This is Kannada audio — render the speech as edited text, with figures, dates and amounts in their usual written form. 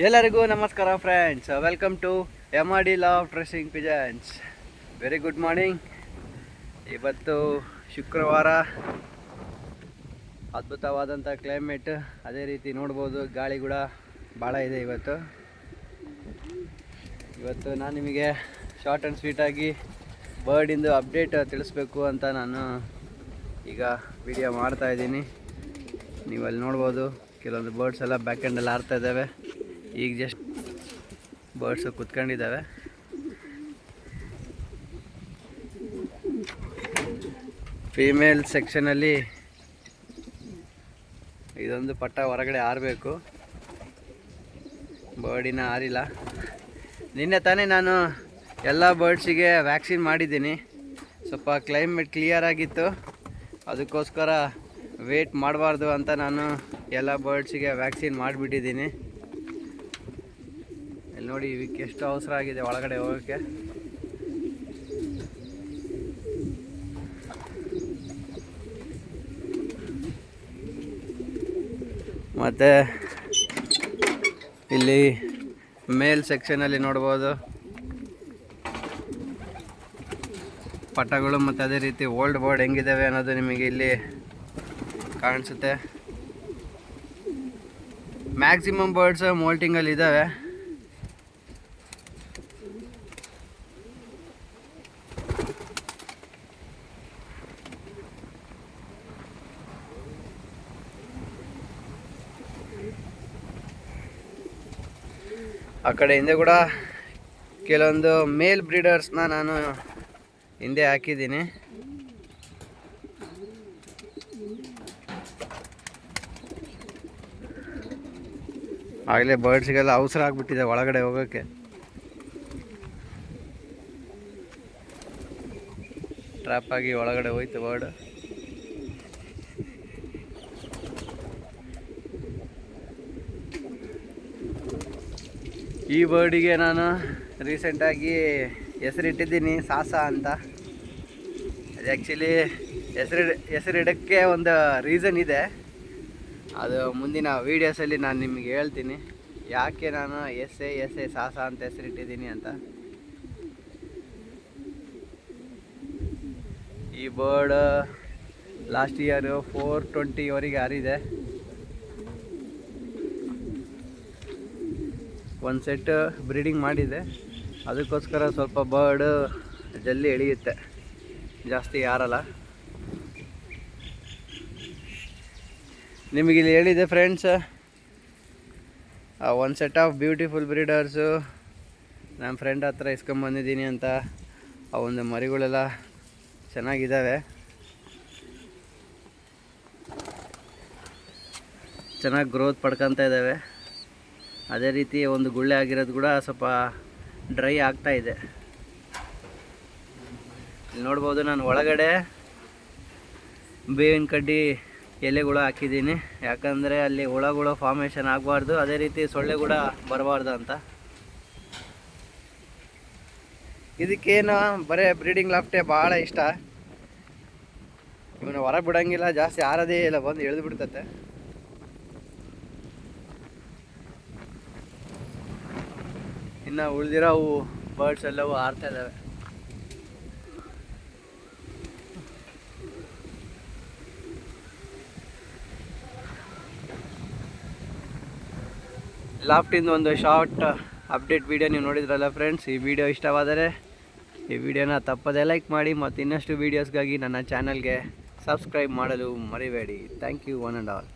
ಎಲ್ಲರಿಗೂ ನಮಸ್ಕಾರ friends, welcome to MRD love dressing pigeons. Very good morning. ಇವತ್ತು ಶುಕ್ರವಾರ, ಅದ್ಭುತವಾದಂಥ ಕ್ಲೈಮೇಟ್. ಅದೇ ರೀತಿ ನೋಡ್ಬೋದು ಗಾಳಿ ಕೂಡ ಭಾಳ ಇದೆ ಇವತ್ತು ನಾನು ನಿಮಗೆ ಶಾರ್ಟ್ ಆ್ಯಂಡ್ ಸ್ವೀಟಾಗಿ ಬರ್ಡಿಂದು ಅಪ್ಡೇಟ್ ತಿಳಿಸ್ಬೇಕು ಅಂತ ನಾನು ಈಗ ವಿಡಿಯೋ ಮಾಡ್ತಾಯಿದ್ದೀನಿ. ನೀವಲ್ಲಿ ನೋಡ್ಬೋದು ಕೆಲವೊಂದು ಬರ್ಡ್ಸ್ ಎಲ್ಲ ಬ್ಯಾಕ್ ಎಂಡಲ್ಲಿ ಆಡ್ತಾ ಇದ್ದಾವೆ. ಈಗ ಜಸ್ಟ್ ಬರ್ಡ್ಸು ಕುತ್ಕೊಂಡಿದ್ದಾವೆ. ಫೀಮೇಲ್ ಸೆಕ್ಷನಲ್ಲಿ ಇದೊಂದು ಪಟ್ಟ ಹೊರಗಡೆ ಆರಬೇಕು. ಬರ್ಡಿನ ಆರಿಲ್ಲ. ನಿನ್ನೆ ತಾನೇ ನಾನು ಎಲ್ಲ ಬರ್ಡ್ಸಿಗೆ ವ್ಯಾಕ್ಸಿನ್ ಮಾಡಿದ್ದೀನಿ. ಸ್ವಲ್ಪ ಕ್ಲೈಮೇಟ್ ಕ್ಲಿಯರ್ ಆಗಿತ್ತು, ಅದಕ್ಕೋಸ್ಕರ ವೇಟ್ ಮಾಡಬಾರ್ದು ಅಂತ ನಾನು ಎಲ್ಲ ಬರ್ಡ್ಸಿಗೆ ವ್ಯಾಕ್ಸಿನ್ ಮಾಡಿಬಿಟ್ಟಿದ್ದೀನಿ. ಇಲ್ಲಿ ನೋಡಿ, ಇವಕ್ಕೆ ಎಷ್ಟು ಅವಸರ ಆಗಿದೆ ಒಳಗಡೆ ಹೋಗೋಕ್ಕೆ. ಮತ್ತು ಇಲ್ಲಿ ಮೇಲ್ ಸೆಕ್ಷನಲ್ಲಿ ನೋಡ್ಬೋದು ಪಟ್ಟಗಳು, ಮತ್ತು ಅದೇ ರೀತಿ ಓಲ್ಡ್ ಬರ್ಡ್ ಹೆಂಗಿದ್ದಾವೆ ಅನ್ನೋದು ನಿಮಗೆ ಇಲ್ಲಿ ಕಾಣಿಸುತ್ತೆ. ಮ್ಯಾಕ್ಸಿಮಮ್ ಬರ್ಡ್ಸ್ ಮೋಲ್ಟಿಂಗಲ್ಲಿ ಇದ್ದಾವೆ. ಆ ಕಡೆ ಹಿಂದೆ ಕೂಡ ಕೆಲವೊಂದು ಮೇಲ್ ಬ್ರೀಡರ್ಸ್ನ ನಾನು ಹಿಂದೆ ಹಾಕಿದ್ದೀನಿ. ಆಗಲೇ ಬರ್ಡ್ಸ್ಗೆಲ್ಲ ಅವಸರ ಆಗಿಬಿಟ್ಟಿದೆ ಒಳಗಡೆ ಹೋಗೋಕ್ಕೆ. ಟ್ರ್ಯಾಪ್ ಆಗಿ ಒಳಗಡೆ ಹೋಯ್ತು ಬರ್ಡ್. ಈ ಬರ್ಡಿಗೆ ನಾನು ರೀಸೆಂಟಾಗಿ ಹೆಸರಿಟ್ಟಿದ್ದೀನಿ ಸಾಸ ಅಂತ. ಅದು ಆ್ಯಕ್ಚುಲಿ ಹೆಸರಿಡೋಕ್ಕೆ ಒಂದು ರೀಸನ್ ಇದೆ. ಅದು ಮುಂದಿನ ವೀಡಿಯೋಸಲ್ಲಿ ನಾನು ನಿಮಗೆ ಹೇಳ್ತೀನಿ ಯಾಕೆ ನಾನು ಎಸ್ ಎ ಸಾಸ ಅಂತ ಹೆಸರಿಟ್ಟಿದ್ದೀನಿ ಅಂತ. ಈ ಬರ್ಡ್ ಲಾಸ್ಟ್ ಇಯರ್ 420ವರೆಗೆ ಹಾರಿದೆ. ಒಂದು ಸೆಟ್ ಬ್ರೀಡಿಂಗ್ ಮಾಡಿದೆ, ಅದಕ್ಕೋಸ್ಕರ ಸ್ವಲ್ಪ ಬರ್ಡ್ ಜಲ್ದಿ ಎಳೆಯುತ್ತೆ, ಜಾಸ್ತಿ ಯಾರಲ್ಲ. ನಿಮಗಿಲ್ಲಿ ಹೇಳಿದೆ ಫ್ರೆಂಡ್ಸ್, ಒಂದು ಸೆಟ್ ಆಫ್ ಬ್ಯೂಟಿಫುಲ್ ಬ್ರೀಡರ್ಸು ನಮ್ಮ ಫ್ರೆಂಡ್ ಹತ್ರ ಇಸ್ಕೊಂಬಂದಿದ್ದೀನಿ ಅಂತ. ಆ ಒಂದು ಮರಿಗಳೆಲ್ಲ ಚೆನ್ನಾಗಿದ್ದಾವೆ, ಚೆನ್ನಾಗಿ ಗ್ರೋತ್ ಪಡ್ಕೊತಾ ಇದ್ದಾವೆ. ಅದೇ ರೀತಿ ಒಂದು ಗುಳ್ಳೆ ಆಗಿರೋದು ಕೂಡ ಸ್ವಲ್ಪ ಡ್ರೈ ಆಗ್ತಾ ಇದೆ. ಇಲ್ಲಿ ನೋಡ್ಬೋದು, ನಾನು ಒಳಗಡೆ ಬೇವಿನ ಕಡ್ಡಿ ಎಲೆಗಳು ಹಾಕಿದ್ದೀನಿ. ಯಾಕಂದರೆ ಅಲ್ಲಿ ಹುಳಗಳು ಫಾರ್ಮೇಷನ್ ಆಗಬಾರ್ದು, ಅದೇ ರೀತಿ ಸೊಳ್ಳೆ ಕೂಡ ಬರಬಾರ್ದು ಅಂತ. ಇದಕ್ಕೇನು ಬರೀ ಬ್ರೀಡಿಂಗ್ ಲಾಫ್ಟೇ ಭಾಳ ಇಷ್ಟ. ಇವನು ಹೊರ ಬಿಡೋಂಗಿಲ್ಲ, ಜಾಸ್ತಿ ಆರೋದೇ ಇಲ್ಲ, ಬಂದು ಎಳೆದು ಬಿಡ್ತತೆ. ಇನ್ನು ಉಳಿದಿರೋ ಅವು ಬರ್ಡ್ಸ್ ಎಲ್ಲವೂ ಆರ್ತಾ ಇದ್ದಾವೆ. ಲಾಫ್ಟಿಂದ ಒಂದು ಶಾರ್ಟ್ ಅಪ್ಡೇಟ್ ವಿಡಿಯೋ ನೀವು ನೋಡಿದ್ರಲ್ಲ ಫ್ರೆಂಡ್ಸ್. ಈ ವಿಡಿಯೋ ಇಷ್ಟವಾದರೆ ಈ ವಿಡಿಯೋನ ತಪ್ಪದೇ ಲೈಕ್ ಮಾಡಿ, ಮತ್ತು ಇನ್ನಷ್ಟು ವೀಡಿಯೋಸ್ಗಾಗಿ ನನ್ನ ಚಾನಲ್ಗೆ ಸಬ್ಸ್ಕ್ರೈಬ್ ಮಾಡಲು ಮರಿಬೇಡಿ. Thank you one and all.